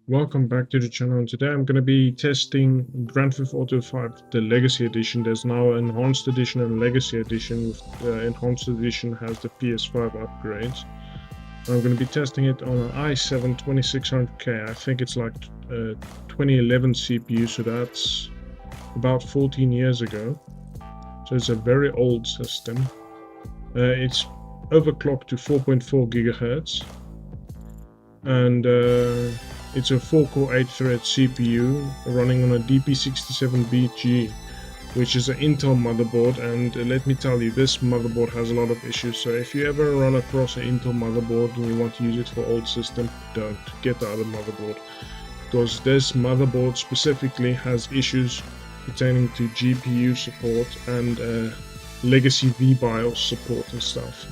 Welcome back to the channel, and today I'm going to be testing Grand Theft Auto 5, the Legacy Edition. There's now an Enhanced Edition and Legacy Edition. With the Enhanced Edition has the PS5 upgrades. I'm going to be testing it on an i7 2600K. I think it's like 2011 CPU, so that's about 14 years ago. So it's a very old system. It's overclocked to 4.4 gigahertz. And it's a 4-core 8-thread CPU running on a DP67BG, which is an Intel motherboard, and let me tell you, this motherboard has a lot of issues. So if you ever run across an Intel motherboard and you want to use it for old system, don't get the other motherboard, because this motherboard specifically has issues pertaining to GPU support and legacy VBIOS support and stuff.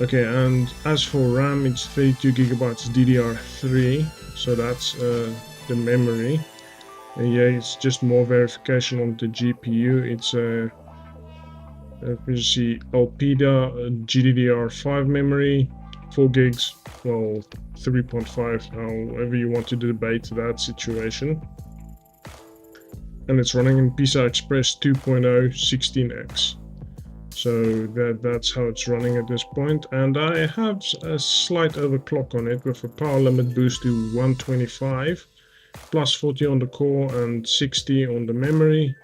Okay, and as for RAM, it's 32 gigabytes DDR3, so that's the memory. Yeah, it's just more verification on the GPU. It's a Alpida GDDR5 memory, 4 gigs, well, 3.5, however you want to debate that situation. And it's running in PCI Express 2.0 16x. So that's how it's running at this point, and I have a slight overclock on it with a power limit boost to 125, plus 40 on the core and 60 on the memory.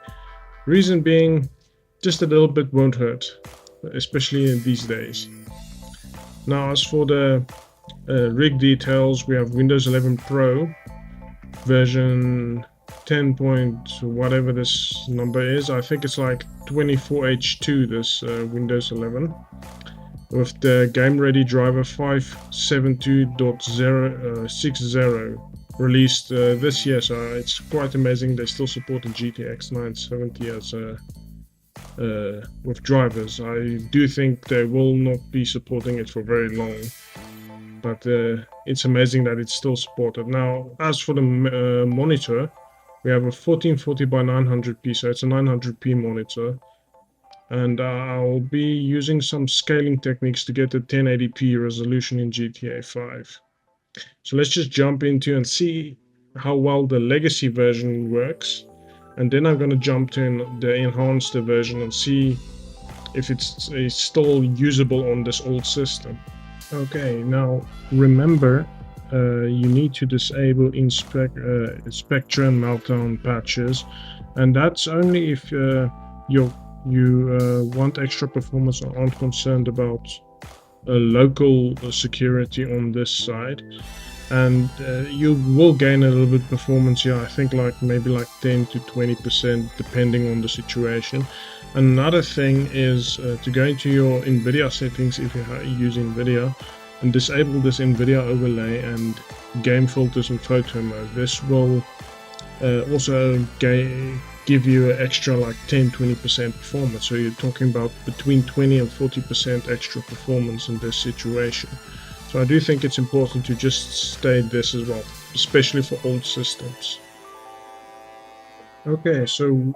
Reason being, just a little bit won't hurt, especially in these days. Now, as for the rig details, we have Windows 11 Pro version 10 point whatever this number is. I think it's like 24H2, this Windows 11, with the game ready driver 572.060 released this year. So it's quite amazing they still support the GTX 970 as with drivers. I do think they will not be supporting it for very long, but it's amazing that it's still supported. Now, as for the monitor, we have a 1440 by 900p, so it's a 900p monitor. And I'll be using some scaling techniques to get the 1080p resolution in GTA 5. So let's just jump into and see how well the legacy version works. And then I'm going to jump to the enhanced version and see if it's still usable on this old system. Okay, now remember, you need to disable Spectre and Meltdown patches, and that's only if you want extra performance or aren't concerned about local security on this side. And you will gain a little bit performance here. I think maybe 10 to 20% depending on the situation. Another thing is to go into your NVIDIA settings if you use NVIDIA, and disable this NVIDIA overlay and game filters and photo mode. This will also give you an extra 10-20% performance. So you're talking about between 20 and 40% extra performance in this situation. So I do think it's important to just state this as well, especially for old systems. Okay, so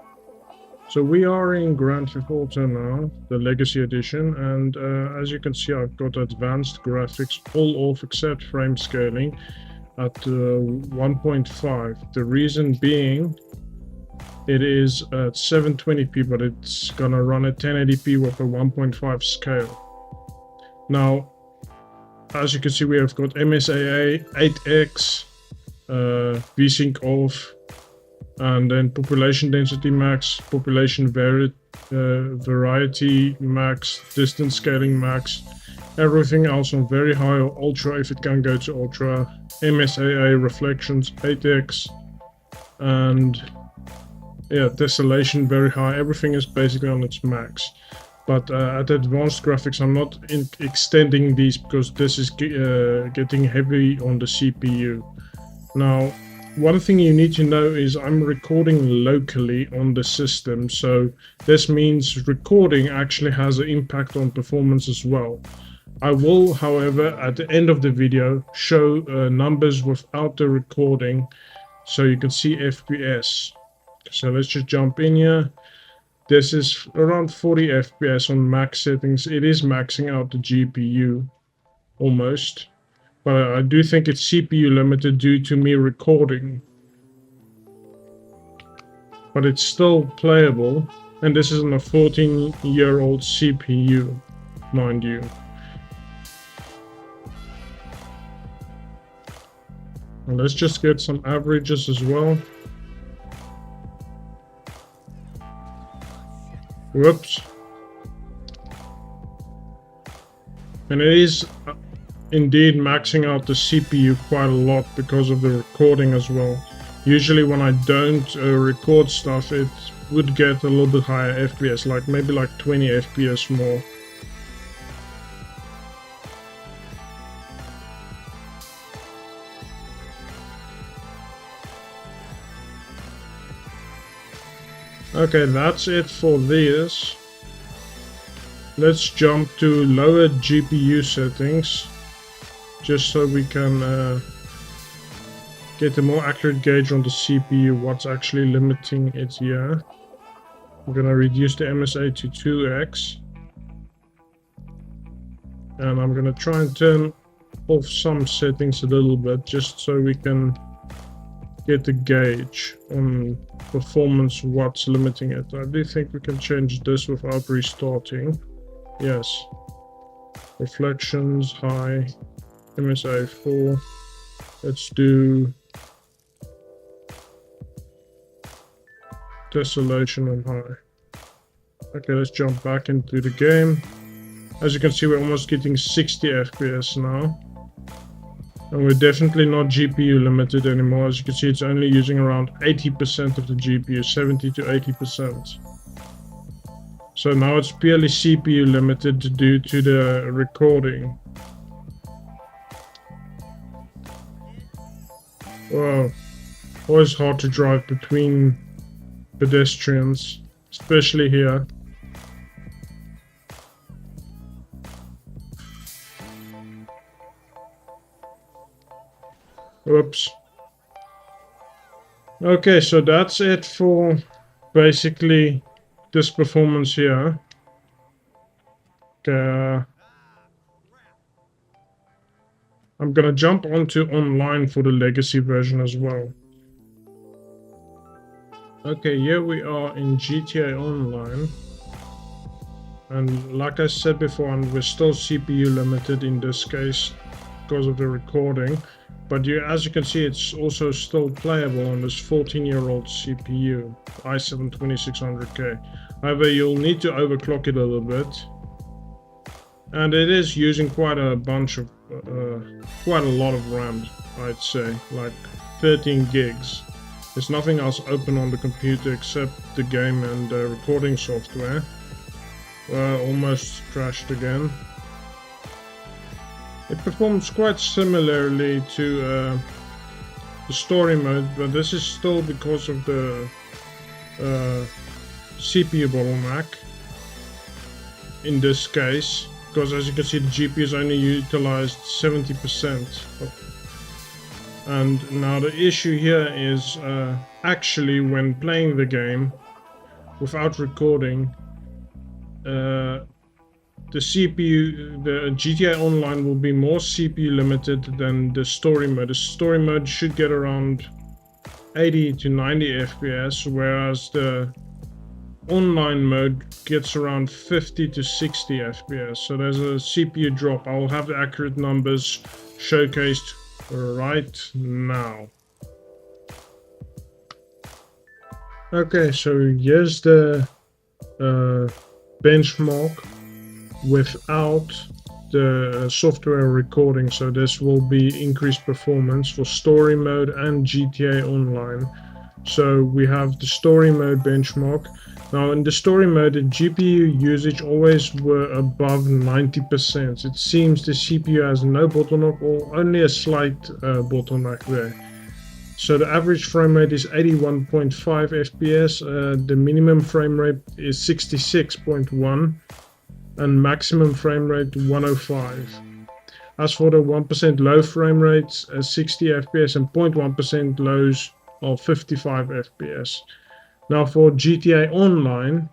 we are in Grand Theft Auto now, the Legacy Edition, and as you can see, I've got advanced graphics all off except frame scaling at 1.5. The reason being, it is at 720p, but it's gonna run at 1080p with a 1.5 scale. Now, as you can see, we have got MSAA 8x, VSync off, and then population density max, population variety max, distance scaling max, everything else on very high or ultra if it can go to ultra, MSAA reflections 8x, and yeah, tessellation very high. Everything is basically on its max. But at advanced graphics, I'm not extending these because this is getting heavy on the CPU. Now, one thing you need to know is I'm recording locally on the system, so this means recording actually has an impact on performance as well. I will, however, at the end of the video show numbers without the recording, so you can see FPS. So let's just jump in here. This is around 40 FPS on max settings. It is maxing out the GPU almost. But I do think it's CPU limited due to me recording. But it's still playable, and this isn't a 14-year-old CPU, mind you. And let's just get some averages as well. Whoops. And it is indeed maxing out the CPU quite a lot because of the recording as well. Usually when I don't record stuff, it would get a little bit higher FPS, like maybe like 20 FPS more. Okay, that's it for this. Let's jump to lower GPU settings, just so we can get a more accurate gauge on the CPU, what's actually limiting it here. I'm gonna reduce the MSA to 2x. And I'm gonna try and turn off some settings a little bit, just so we can get a gauge on performance, what's limiting it. I do think we can change this without restarting. Yes. Reflections, high. MSA 4. Let's do Tessellation on high. Okay, let's jump back into the game. As you can see, we're almost getting 60 FPS now. And we're definitely not GPU limited anymore. As you can see, it's only using around 80% of the GPU, 70 to 80%. So now it's purely CPU limited due to the recording. Wow, always hard to drive between pedestrians, especially here. Oops. Okay, so that's it for basically this performance here. I'm gonna jump onto online for the legacy version as well. Okay, here we are in GTA Online. And like I said before, we're still CPU limited in this case because of the recording. But as you can see, it's also still playable on this 14-year-old CPU, i7-2600K. However, you'll need to overclock it a little bit. And it is using quite a bunch of, quite a lot of RAM, I'd say, like 13 gigs. There's nothing else open on the computer except the game and the recording software. Almost crashed again. It performs quite similarly to the story mode, but this is still because of the CPU bottleneck in this case, because as you can see the GPU is only utilized 70%. And now the issue here is actually when playing the game without recording, the CPU, the GTA Online will be more CPU limited than the story mode. The story mode should get around 80 to 90 FPS, whereas the online mode gets around 50 to 60 FPS. So there's a CPU drop. I'll have the accurate numbers showcased right now. Okay, so here's the benchmark without the software recording. So this will be increased performance for story mode and GTA Online. So we have the story mode benchmark. Now in the story mode, the GPU usage always were above 90%. It seems the CPU has no bottleneck or only a slight bottleneck there. So the average frame rate is 81.5 FPS, the minimum frame rate is 66.1 and maximum frame rate 105. As for the 1% low frame rates, 60 FPS and 0.1% lows of 55 FPS. Now for GTA Online,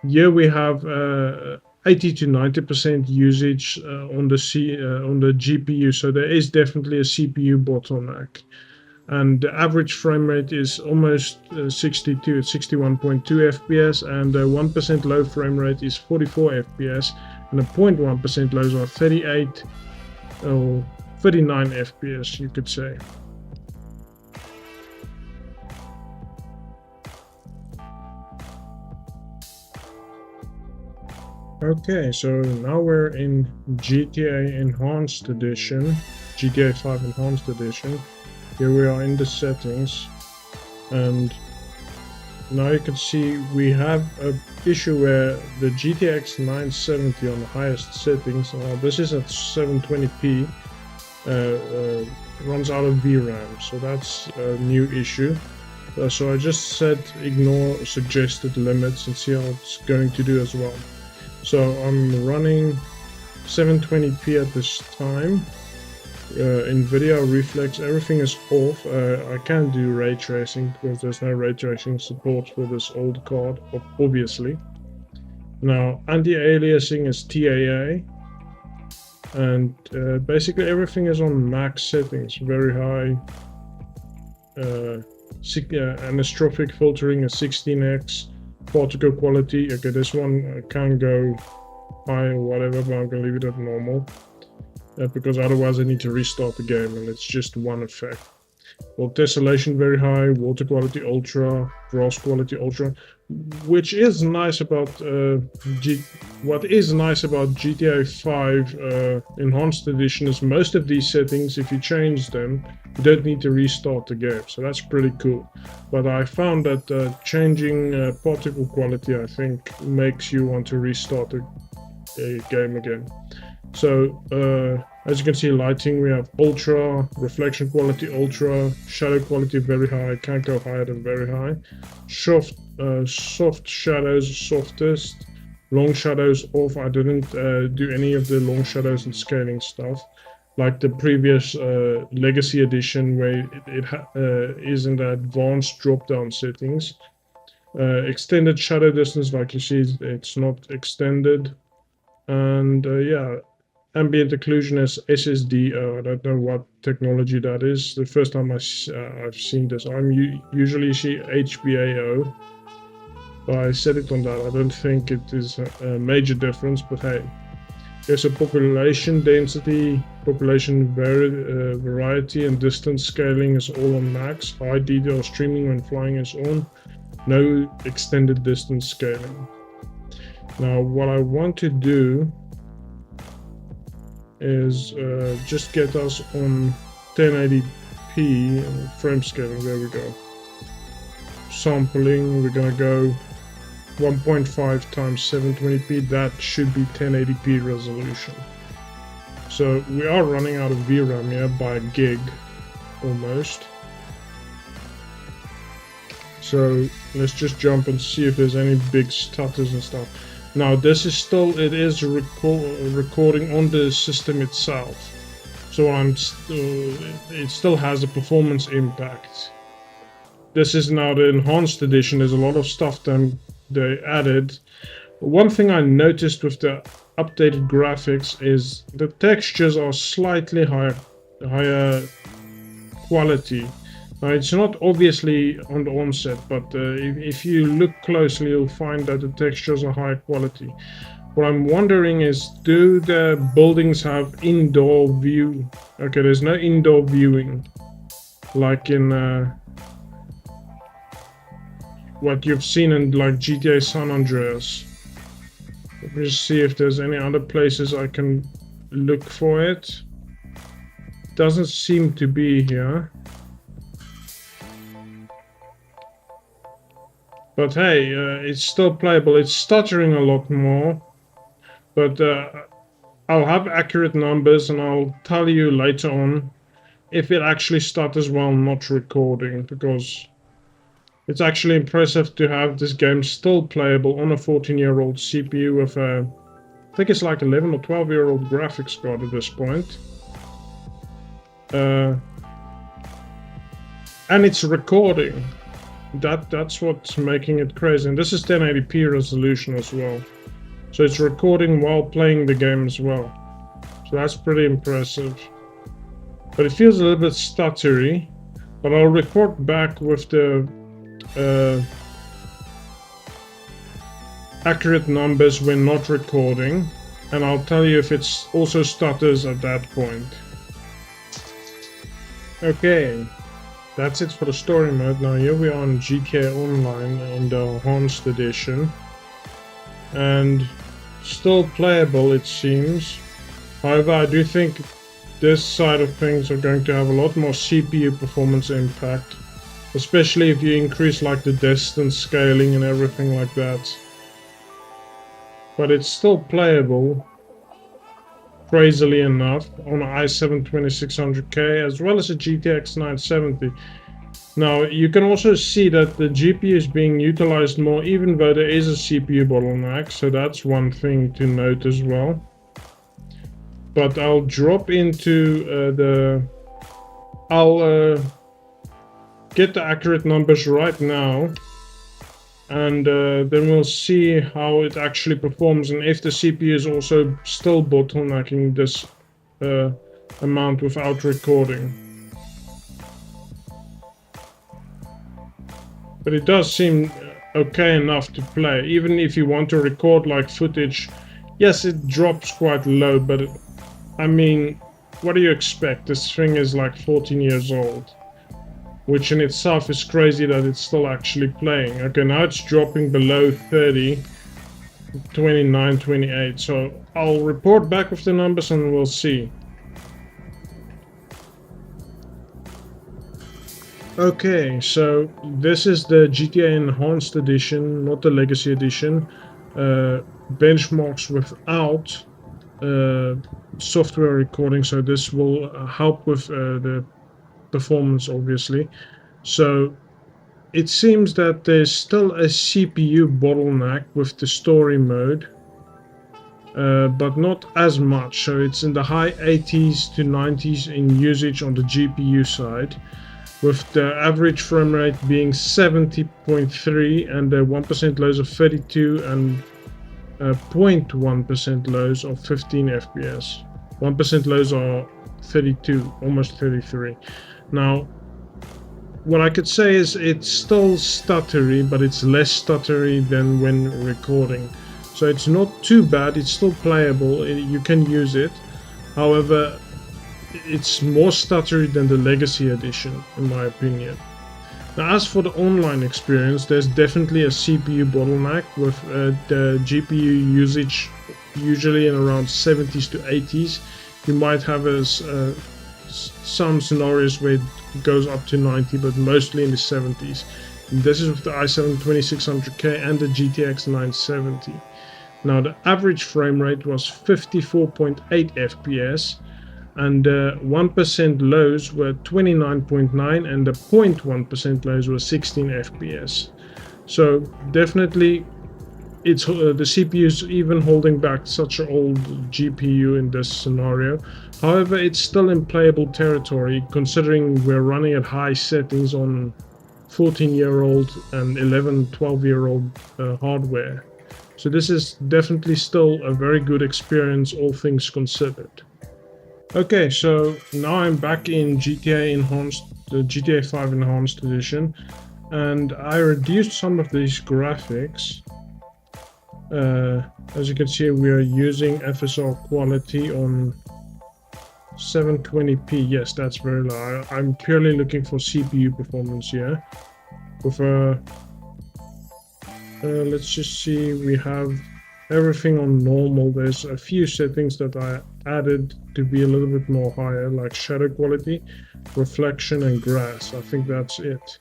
here we have 80 to 90% usage on the GPU, so there is definitely a CPU bottleneck. And the average frame rate is almost 62 at 61.2 FPS, and the 1% low frame rate is 44 FPS, and the 0.1% lows are 38 or 39 FPS, you could say. Okay, so now we're in GTA Enhanced Edition, GTA 5 Enhanced Edition. Here we are in the settings, and now you can see we have an issue where the GTX 970 on the highest settings, this is at 720p, runs out of VRAM, so that's a new issue. So I just said ignore suggested limits and see how it's going to do as well. So I'm running 720p at this time. In video reflex, everything is off. I can't do ray tracing because there's no ray tracing support for this old card, obviously. Now, anti-aliasing is TAA, and basically everything is on max settings, very high. Anastrophic filtering is 16x. Particle quality, okay, this one can go high or whatever, but I'm gonna leave it at normal because otherwise I need to restart the game and it's just one effect. Well, tessellation very high, water quality ultra, grass quality ultra, which is nice about what is nice about GTA 5 Enhanced Edition is most of these settings, if you change them, you don't need to restart the game, so that's pretty cool. But I found that changing particle quality, I think, makes you want to restart a game again. So as you can see, lighting, we have ultra, reflection quality ultra, shadow quality very high, can't go higher than very high. Soft shadows softest, long shadows off. I didn't do any of the long shadows and scaling stuff like the previous Legacy Edition, where it is in the advanced drop-down settings. Extended shadow distance, like you see, it's not extended. And yeah, ambient occlusion is SSD. I don't know what technology that is. The first time I've seen this, I'm usually see HBAO. But I set it on that. I don't think it is a major difference, but hey. There's a population density, population variety, and distance scaling is all on max. High detail streaming when flying is on. No extended distance scaling. Now, what I want to do is just get us on 1080p frame scaling. There we go. Sampling, we're gonna go 1.5 times 720p. That should be 1080p resolution. So we are running out of VRAM here by a gig almost. So let's just jump and see if there's any big stutters and stuff. Now this is still, it is recording on the system itself, so it still has a performance impact. This is now the Enhanced Edition. There's a lot of stuff they added. One thing I noticed with the updated graphics is the textures are slightly higher quality. Now, it's not obviously on the onset, but if you look closely, you'll find that the textures are high quality. What I'm wondering is, do the buildings have indoor view? Okay, there's no indoor viewing, like in what you've seen in like GTA San Andreas. Let me just see if there's any other places I can look for it. Doesn't seem to be here. But hey, it's still playable. It's stuttering a lot more, but I'll have accurate numbers and I'll tell you later on if it actually stutters while not recording, because it's actually impressive to have this game still playable on a 14-year-old CPU with a, I think it's like 11 or 12-year-old graphics card at this point. And it's recording. That's what's making it crazy. And this is 1080p resolution as well. So it's recording while playing the game as well. So that's pretty impressive. But it feels a little bit stuttery. But I'll report back with the accurate numbers when not recording. And I'll tell you if it also stutters at that point. Okay, that's it for the story mode. Now here we are on GTA Online in the Enhanced Edition. And still playable, it seems. However, I do think this side of things are going to have a lot more CPU performance impact, especially if you increase like the distance scaling and everything like that. But it's still playable, crazily enough, on an i7 2600K as well as a GTX 970. Now, you can also see that the GPU is being utilized more, even though there is a CPU bottleneck, so that's one thing to note as well. But I'll drop into I'll get the accurate numbers right now, and then we'll see how it actually performs and if the CPU is also still bottlenecking this amount without recording. But it does seem okay enough to play. Even if you want to record like footage, yes, it drops quite low, but I mean, what do you expect? This thing is like 14 years old. Which in itself is crazy that it's still actually playing. Okay, now it's dropping below 30, 29, 28. So I'll report back with the numbers and we'll see. Okay, so this is the GTA Enhanced Edition, not the Legacy Edition. Benchmarks without software recording, so this will help with the performance, obviously. So it seems that there's still a CPU bottleneck with the story mode, but not as much. So it's in the high 80s to 90s in usage on the GPU side, with the average frame rate being 70.3 and the 1% lows of 32 and 0.1% lows of 15 FPS. 1% lows are 32, almost 33. Now, what I could say is it's still stuttery, but it's less stuttery than when recording. So it's not too bad, it's still playable, you can use it. However, it's more stuttery than the Legacy Edition, in my opinion. Now, as for the online experience, there's definitely a CPU bottleneck with the GPU usage usually in around 70s to 80s. You might have some scenarios where it goes up to 90, but mostly in the 70s. And this is with the i7 2600K and the GTX 970. Now, the average frame rate was 54.8 FPS, and the 1% lows were 29.9 and the 0.1% lows were 16 FPS. So definitely it's the CPU is even holding back such an old GPU in this scenario. However, it's still in playable territory considering we're running at high settings on 14-year-old and 12-year-old hardware. So this is definitely still a very good experience, all things considered. Okay, so now I'm back in GTA Enhanced, the GTA 5 Enhanced Edition, and I reduced some of these graphics. As you can see, we are using FSR quality on 720p. Yes, that's very low. I'm purely looking for CPU performance here. With let's just see, we have everything on normal. There's a few settings that I added to be a little bit more higher, like shadow quality, reflection, and grass. I think that's it.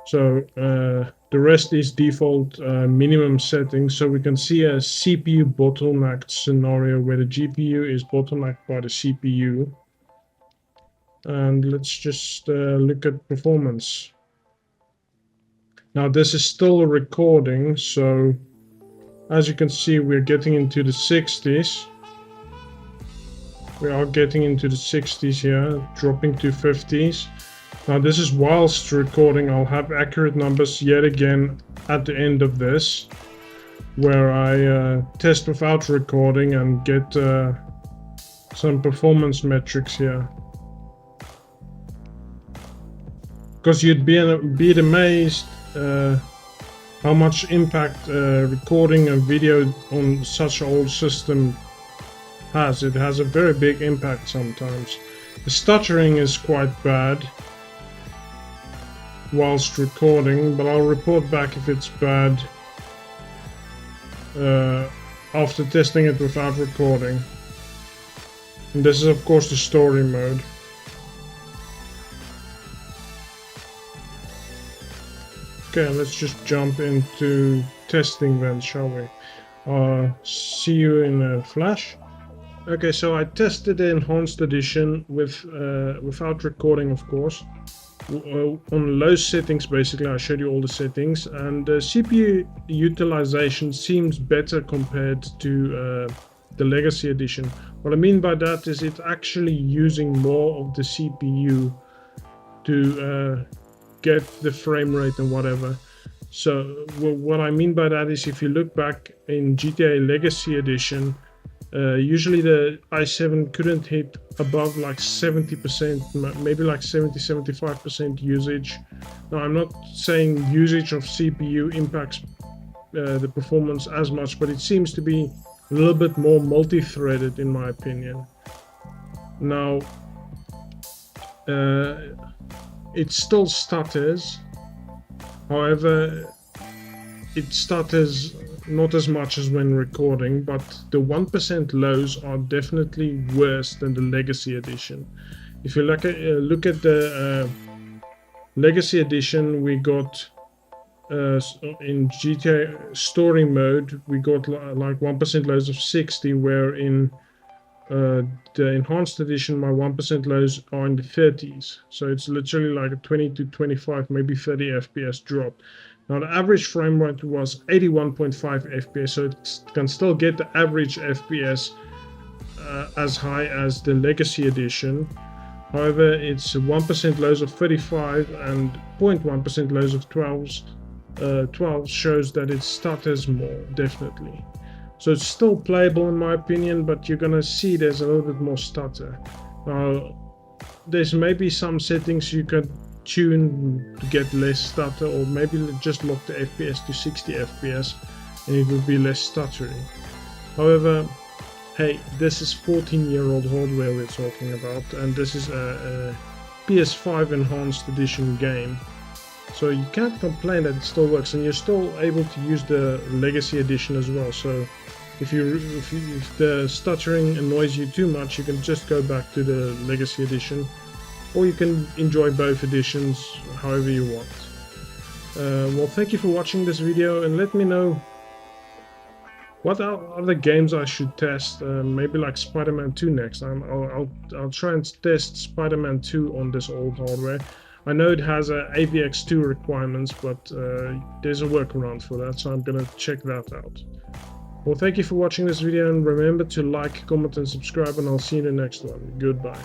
So the rest is default minimum settings. So we can see a CPU bottlenecked scenario where the GPU is bottlenecked by the CPU. And let's just look at performance. Now this is still a recording, so as you can see, we're getting into the 60s. We are getting into the 60s here, dropping to 50s. Now this is whilst recording. I'll have accurate numbers yet again at the end of this. where I test without recording and get some performance metrics here. Because you'd be amazed how much impact recording a video on such an old system has. It has a very big impact sometimes. The stuttering is quite bad whilst recording, but I'll report back if it's bad after testing it without recording. And this is of course the story mode. Okay, let's just jump into testing then, shall we? See you in a flash. Okay, so I tested the enhanced edition without recording, of course. On low settings, basically, I showed you all the settings, and CPU utilization seems better compared to the Legacy edition. What I mean by that is it's actually using more of the CPU to get the frame rate and whatever. So what I mean by that is if you look back in GTA Legacy edition, usually the i7 couldn't hit above like 70%, maybe like 70-75% usage. Now I'm not saying usage of CPU impacts the performance as much, but it seems to be a little bit more multi-threaded in my opinion. Now it still stutters, however it stutters not as much as when recording, but the 1% lows are definitely worse than the Legacy edition. If you look at the Legacy edition, we got in GTA story mode we got like 1% lows of 60, where in the enhanced edition my 1% lows are in the 30s, so it's literally like a 20 to 25, maybe 30 FPS drop. Now the average frame rate was 81.5 FPS, so it can still get the average FPS as high as the Legacy edition. However, it's 1% lows of 35 and 0.1% lows of 12 shows that it stutters more, definitely. So it's still playable in my opinion, but you're gonna see there's a little bit more stutter. Now, there's maybe some settings you could tune to get less stutter, or maybe just lock the FPS to 60 FPS and it would be less stuttering. However, hey, this is 14-year-old hardware we're talking about, and this is a PS5 enhanced edition game. So you can't complain that it still works, and you're still able to use the Legacy edition as well. So if the stuttering annoys you too much, you can just go back to the Legacy edition, or you can enjoy both editions however you want. Well, thank you for watching this video, and let me know what other games I should test. Maybe like Spider-Man 2 next. I'll try and test Spider-Man 2 on this old hardware. I know it has AVX2 requirements, but there's a workaround for that, so I'm gonna check that out. Well, thank you for watching this video, and remember to like, comment and subscribe, and I'll see you in the next one. Goodbye.